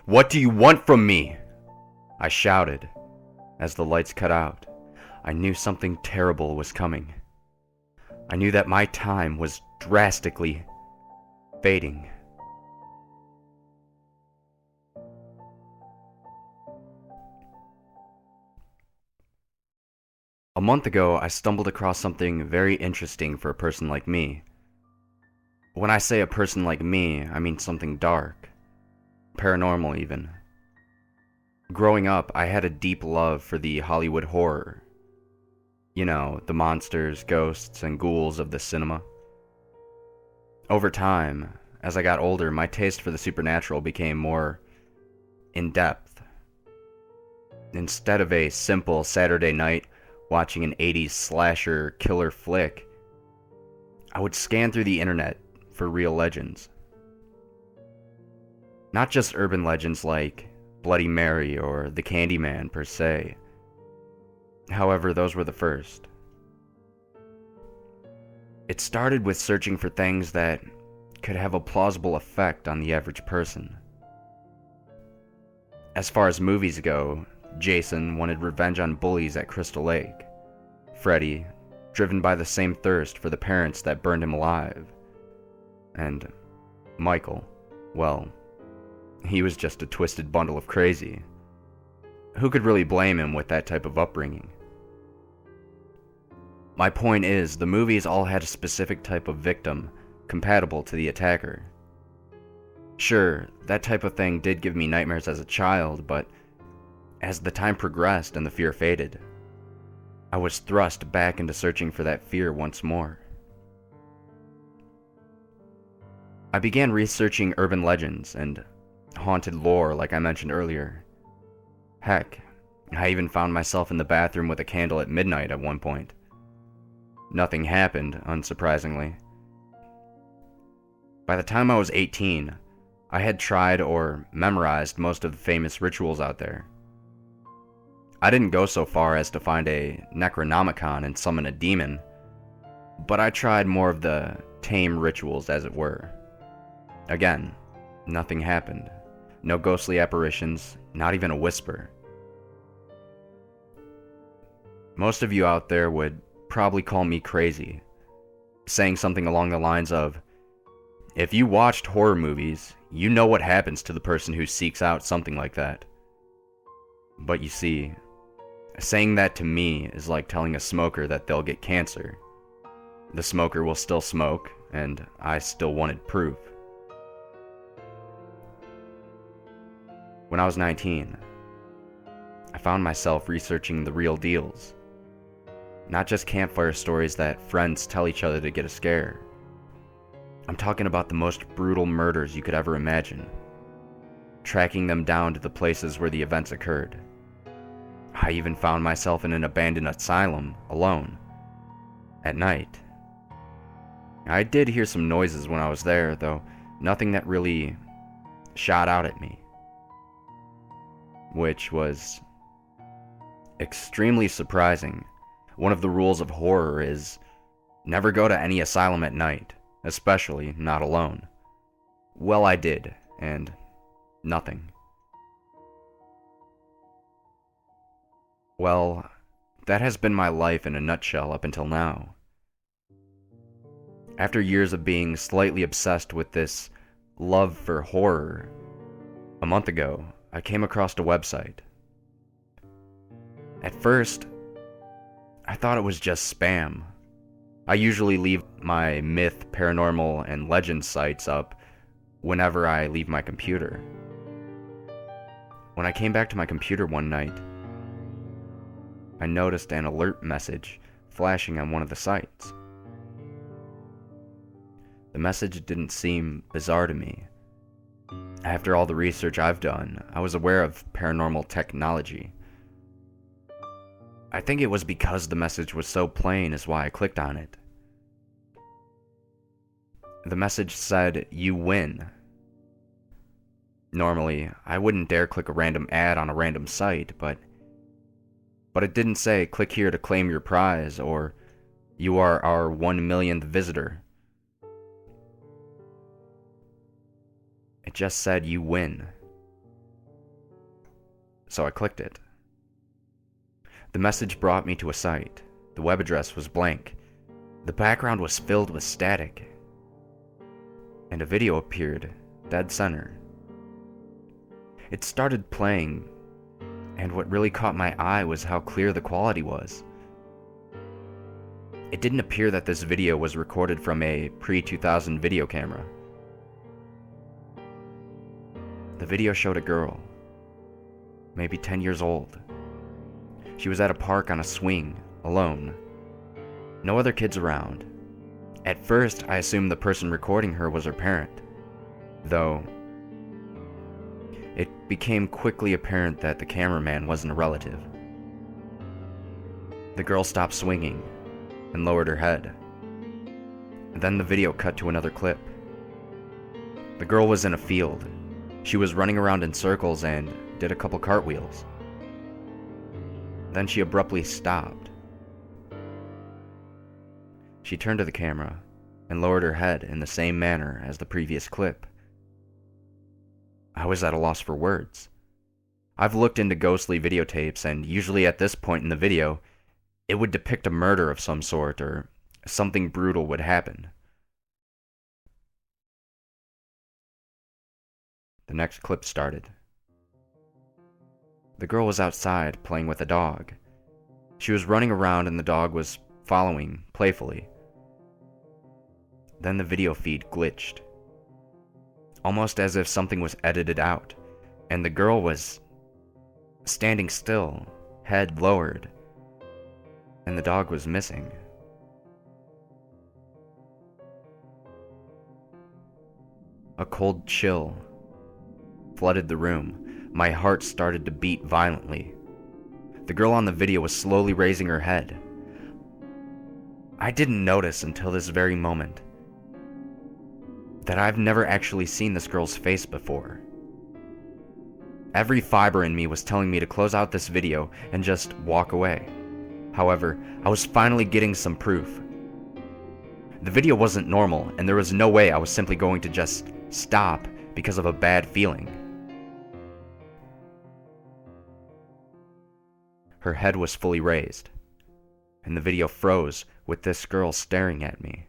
What do you want from me? I shouted. As the lights cut out, I knew something terrible was coming. I knew that my time was drastically fading. A month ago, I stumbled across something very interesting for a person like me. When I say a person like me, I mean something dark, paranormal even. Growing up, I had a deep love for the Hollywood horror. You know, the monsters, ghosts, and ghouls of the cinema. Over time, as I got older, my taste for the supernatural became more in-depth. Instead of a simple Saturday night watching an 80s slasher killer flick, I would scan through the internet for real legends. Not just urban legends like Bloody Mary or the Candyman per se. However, those were the first. It started with searching for things that could have a plausible effect on the average person. As far as movies go, Jason wanted revenge on bullies at Crystal Lake. Freddy, driven by the same thirst for the parents that burned him alive. And Michael, well, he was just a twisted bundle of crazy. Who could really blame him with that type of upbringing? My point is, the movies all had a specific type of victim compatible to the attacker. Sure, that type of thing did give me nightmares as a child, but as the time progressed and the fear faded, I was thrust back into searching for that fear once more. I began researching urban legends and haunted lore like I mentioned earlier. Heck, I even found myself in the bathroom with a candle at midnight at one point. Nothing happened, unsurprisingly. By the time I was 18, I had tried or memorized most of the famous rituals out there. I didn't go so far as to find a Necronomicon and summon a demon, but I tried more of the tame rituals, as it were. Again, nothing happened. No ghostly apparitions, not even a whisper. Most of you out there would probably call me crazy, saying something along the lines of, if you watched horror movies, you know what happens to the person who seeks out something like that. But you see, saying that to me is like telling a smoker that they'll get cancer. The smoker will still smoke, and I still wanted proof. When I was 19, I found myself researching the real deals. Not just campfire stories that friends tell each other to get a scare. I'm talking about the most brutal murders you could ever imagine. Tracking them down to the places where the events occurred. I even found myself in an abandoned asylum, alone, at night. I did hear some noises when I was there, though nothing that really shot out at me. Which was extremely surprising. One of the rules of horror is never go to any asylum at night, especially not alone. Well, I did, and nothing. Well, that has been my life in a nutshell up until now. After years of being slightly obsessed with this love for horror, a month ago, I came across a website. At first, I thought it was just spam. I usually leave my myth, paranormal, and legend sites up whenever I leave my computer. When I came back to my computer one night, I noticed an alert message flashing on one of the sites. The message didn't seem bizarre to me. After all the research I've done, I was aware of paranormal technology. I think it was because the message was so plain is why I clicked on it. The message said, "You win." Normally, I wouldn't dare click a random ad on a random site, but it didn't say, "Click here to claim your prize," or "You are our 1 millionth visitor." It just said, "You win." so I clicked it. The message brought me to a site. The web address was blank. The background was filled with static. And a video appeared, dead center. It started playing, and what really caught my eye was how clear the quality was. It didn't appear that this video was recorded from a pre-2000 video camera. The video showed a girl, maybe 10 years old. She was at a park on a swing, alone. No other kids around. At first, I assumed the person recording her was her parent, though it became quickly apparent that the cameraman wasn't a relative. The girl stopped swinging and lowered her head. And then the video cut to another clip. The girl was in a field. She was running around in circles and did a couple cartwheels. Then she abruptly stopped. She turned to the camera and lowered her head in the same manner as the previous clip. I was at a loss for words. I've looked into ghostly videotapes, and usually at this point in the video, it would depict a murder of some sort or something brutal would happen. The next clip started. The girl was outside playing with a dog. She was running around and the dog was following playfully. Then the video feed glitched, almost as if something was edited out, and the girl was standing still, head lowered, and the dog was missing. A cold chill flooded the room. My heart started to beat violently. The girl on the video was slowly raising her head. I didn't notice until this very moment that I've never actually seen this girl's face before. Every fiber in me was telling me to close out this video and just walk away. However, I was finally getting some proof. The video wasn't normal, and there was no way I was simply going to just stop because of a bad feeling. Her head was fully raised, and the video froze with this girl staring at me.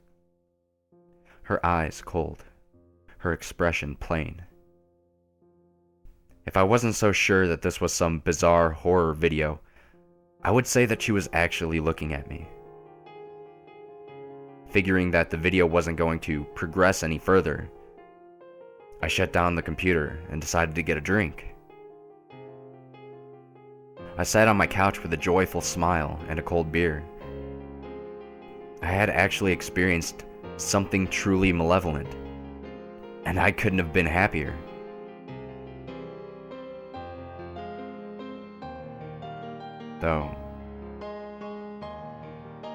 Her eyes cold, her expression plain. If I wasn't so sure that this was some bizarre horror video, I would say that she was actually looking at me. Figuring that the video wasn't going to progress any further, I shut down the computer and decided to get a drink. I sat on my couch with a joyful smile and a cold beer. I had actually experienced something truly malevolent, and I couldn't have been happier. Though,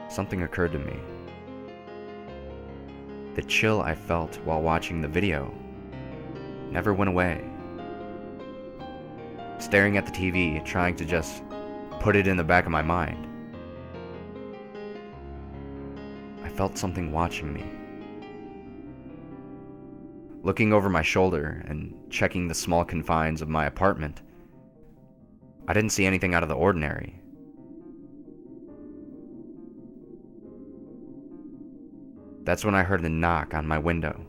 something occurred to me. The chill I felt while watching the video never went away. Staring at the TV, trying to just put it in the back of my mind, I felt something watching me. Looking over my shoulder and checking the small confines of my apartment, I didn't see anything out of the ordinary. That's when I heard a knock on my window.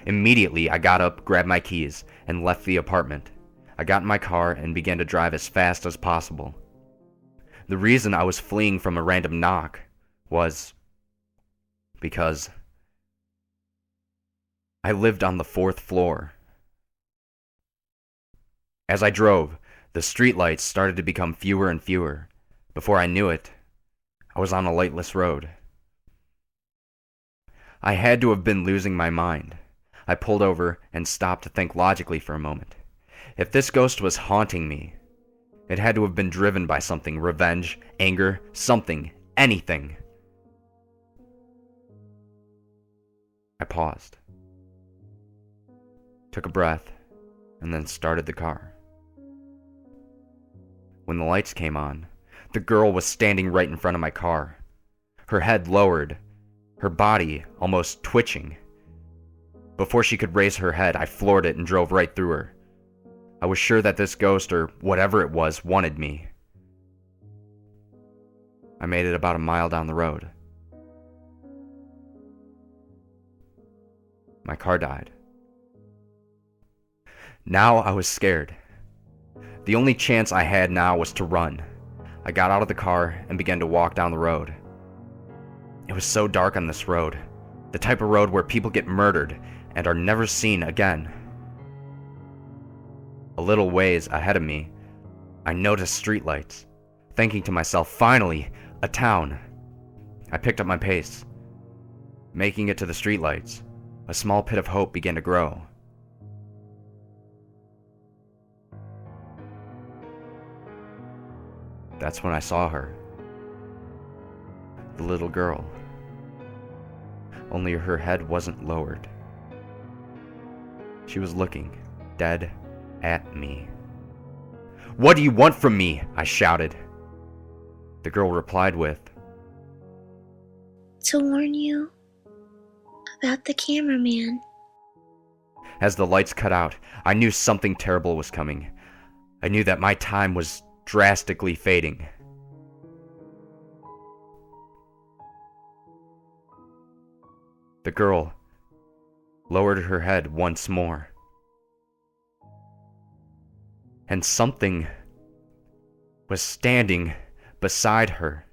Immediately, I got up, grabbed my keys, and left the apartment. I got in my car and began to drive as fast as possible. The reason I was fleeing from a random knock was because I lived on the 4th floor. As I drove, the streetlights started to become fewer and fewer. Before I knew it, I was on a lightless road. I had to have been losing my mind. I pulled over and stopped to think logically for a moment. If this ghost was haunting me, it had to have been driven by something: revenge, anger, something, anything. I paused, took a breath, and then started the car. When the lights came on, the girl was standing right in front of my car, her head lowered, her body almost twitching. Before she could raise her head, I floored it and drove right through her. I was sure that this ghost, or whatever it was, wanted me. I made it about a mile down the road. My car died. Now I was scared. The only chance I had now was to run. I got out of the car and began to walk down the road. It was so dark on this road, the type of road where people get murdered and are never seen again. A little ways ahead of me, I noticed streetlights, thinking to myself, finally, a town. I picked up my pace. Making it to the streetlights, a small pit of hope began to grow. That's when I saw her. The little girl. Only her head wasn't lowered. She was looking dead at me. "What do you want from me?" I shouted. The girl replied with, "To warn you about the cameraman." As the lights cut out, I knew something terrible was coming. I knew that my time was drastically fading. The girl lowered her head once more. And something was standing beside her.